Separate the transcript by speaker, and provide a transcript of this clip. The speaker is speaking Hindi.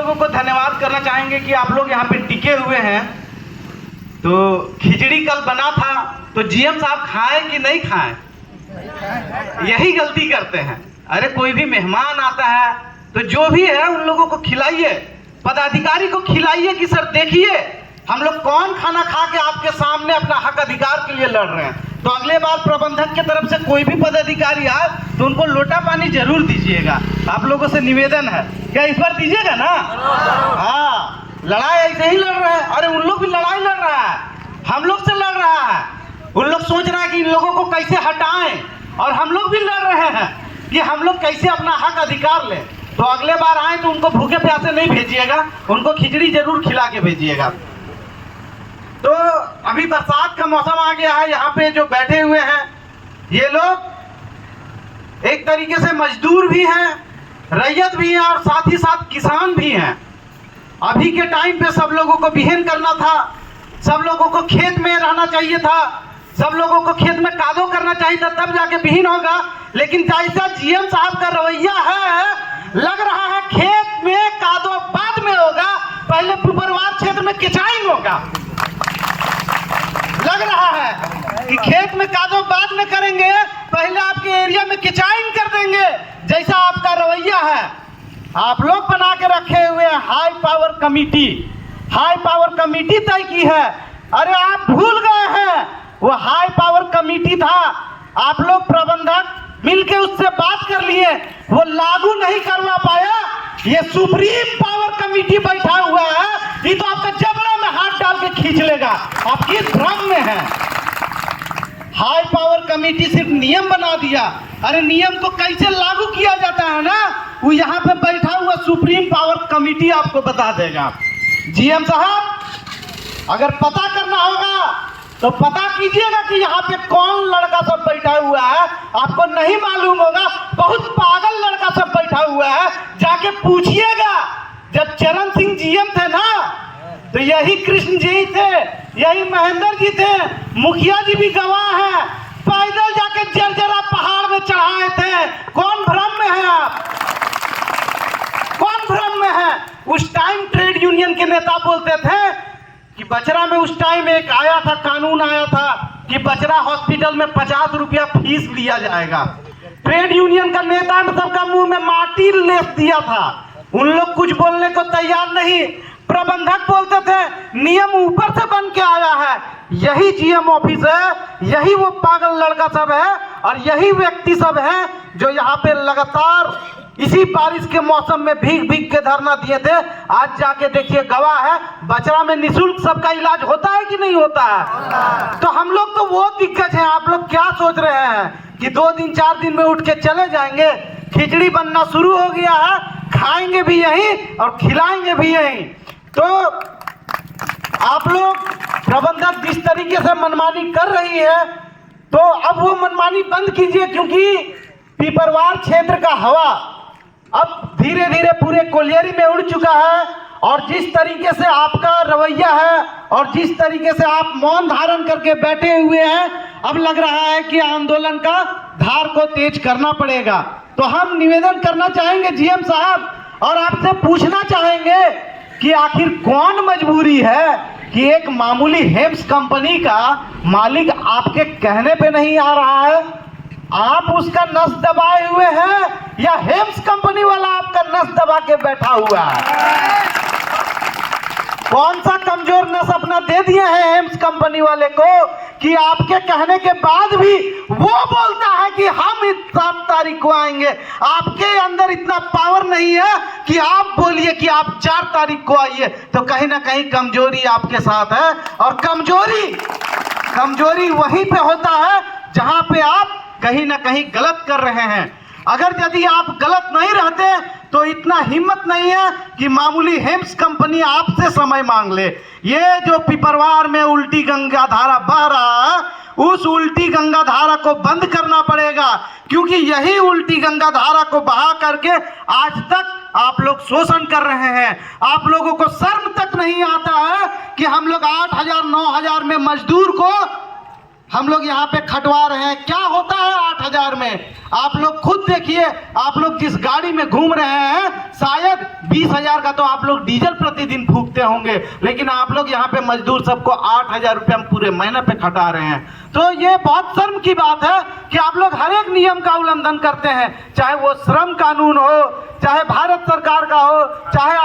Speaker 1: लोगों को धन्यवाद करना चाहेंगे कि आप लोग यहाँ पे टिके हुए हैं। तो खिचड़ी कल बना था तो जीएम साहब खाएं कि नहीं खाएं? यही गलती करते हैं। अरे कोई भी मेहमान आता है तो जो भी है उन लोगों को खिलाइए, पदाधिकारी को खिलाइए कि सर देखिए हम लोग कौन खाना खा के आपके सामने अपना हक अधिकार के लिए लड़ रहे हैं। तो अगले बार प्रबंधक की तरफ से कोई भी पदाधिकारी आए तो उनको लोटा पानी जरूर दीजिएगा। आप लोगों से निवेदन है, क्या इस बार दीजिएगा ना? हाँ, लड़ाई ऐसे ही लड़ रहे हैं। अरे उन लोग भी लड़ाई लड़ रहा है, हम लोग से लड़ रहा है। उन लोग सोच रहा है कि इन लोगों को कैसे हटाएं, और हम लोग भी लड़ रहे हैं कि हम लोग कैसे अपना हक अधिकार लें। तो अगले बार आए तो उनको भूखे प्यासे नहीं भेजिएगा, उनको खिचड़ी जरूर खिला के भेजिएगा। तो अभी बरसात का मौसम आ गया है। यहाँ पे जो बैठे हुए हैं ये लोग एक तरीके से मजदूर भी हैं, रैयत भी हैं और साथ ही साथ किसान भी हैं। अभी के टाइम पे सब लोगों को बिहन करना था, सब लोगों को खेत में रहना चाहिए था, सब लोगों को खेत में कादो करना चाहिए था, तब जाके बिहन होगा। लेकिन जैसा जीएम साहब का रवैया है, लग रहा है खेत में कादो बाद में होगा, पहले पिपरवार क्षेत्र में किचाइन होगा। लग रहा है कि खेत में कादो बाद में करेंगे, पहले आपके एरिया में किचाइन कर देंगे, जैसा आपका रवैया है। आप लोग बना के रखे हुए हैं high power committee, high power committee तय की है। अरे आप भूल गए हैं वो हाई पावर कमेटी था, आप लोग प्रबंधक मिलके उससे बात कर लिए, वो लागू नहीं करवा पाया। ये सुप्रीम पावर कमेटी बैठा हुआ है, ये तो आपका जबड़ा में हाथ डाल के खींच लेगा। आप किस भ्रम में हैं? हाई पावर कमेटी सिर्फ नियम बना दिया। अरे नियम को कैसे लागू किया जाता है ना, वो यहाँ पे बैठा हुआ सुप्रीम पावर कमेटी आपको बता देगा। जीएम साहब अगर पता करना होगा तो पता कीजिएगा कि यहाँ पे कौन लड़का सब बैठा हुआ है। आपको नहीं मालूम होगा, बहुत पागल लड़का सब बैठा हुआ है, जाके पूछिएगा। जब चरण सिंह जीएम थे ना तो यही कृष्ण जी थे, यही महेंद्र जी थे, मुखिया जी भी गवाह हैं, पैदल जाके जर्जरा पहाड़ में चढ़ाए थे। कौन भ्रम में है आप? कौन भ्रम में है? उस टाइम ट्रेड यूनियन के नेता बोलते थे कि बचरा में उस टाइम एक आया था, कानून आया था कि बचरा हॉस्पिटल में 50 रुपया फीस लिया जाएगा। ट्रेड यूनियन का नेता ने सबका मुंह में माटी लेस दिया था, उन लोग कुछ बोलने को तैयार नहीं। प्रबंधक बोलते थे नियम ऊपर से बन के आया है। यही जीएम ऑफिस है, यही वो पागल लड़का सब है और यही व्यक्ति सब है जो यहाँ पे लगातार इसी बारिश के मौसम में भीग भीग के धरना दिए थे। आज जाके देखिए गवाह है, बचरा में निःशुल्क सबका इलाज होता है कि नहीं होता है? तो हम लोग तो वो दिक्कत है। आप लोग क्या सोच रहे हैं कि 2 दिन 4 दिन में उठ के चले जाएंगे? खिचड़ी बनना शुरू हो गया है, खाएंगे भी यही और खिलाएंगे भी यही। तो आप लोग प्रबंधक जिस तरीके से मनमानी कर रही है तो अब वो मनमानी बंद कीजिए, क्योंकि पिपरवार क्षेत्र का हवा अब धीरे धीरे पूरे कोलियरी में उड़ चुका है। और जिस तरीके से आपका रवैया है और जिस तरीके से आप मौन धारण करके बैठे हुए हैं, अब लग रहा है कि आंदोलन का धार को तेज करना पड़ेगा। तो हम निवेदन करना चाहेंगे जीएम साहब और आपसे पूछना चाहेंगे कि आखिर कौन मजबूरी है कि एक मामूली हेम्स कंपनी का मालिक आपके कहने पे नहीं आ रहा है, आप उसका नस दबाए हुए हैं या हेम्स कंपनी वाला आपका नस दबा के बैठा हुआ है? कौन सा कमजोर नस अपना दे दिए हैं हेम्स कंपनी वाले को कि आपके कहने के बाद भी वो बोलता है कि हम इस 7 तारीख को आएंगे? आपके अंदर इतना पावर नहीं है कि आप बोलिए कि आप 4 तारीख को आइए। तो कहीं ना कहीं कमजोरी आपके साथ है, और कमजोरी वहीं पे होता है जहां पे आप कहीं ना कहीं गलत कर रहे हैं। अगर यदि आप गलत नहीं रहते तो इतना हिम्मत नहीं है कि मामूली हेम्स कंपनी आपसे समय मांग ले। ये जो पिपरवार में उल्टी गंगा धारा बह रहा है, उस उल्टी गंगा धारा को बंद करना पड़ेगा, क्योंकि यही उल्टी गंगा धारा को बहा करके आज तक आप लोग शोषण कर रहे हैं। आप लोगों को शर्म तक नहीं आता है कि हम लोग 8,000 9,000 में मजदूर को हम लोग यहाँ पे खटवा रहे हैं। क्या होता है 8,000 में? आप लोग खुद देखिए, आप लोग जिस गाड़ी में घूम रहे हैं शायद 20,000 का तो आप लोग डीजल प्रतिदिन फूकते होंगे, लेकिन आप लोग यहाँ पे मजदूर सबको 8,000 रुपये हम पूरे महीने पे खटा रहे हैं। तो ये बहुत शर्म की बात है कि आप लोग हर एक नियम का उल्लंघन करते हैं, चाहे वो श्रम कानून हो, चाहे भारत सरकार का हो, चाहे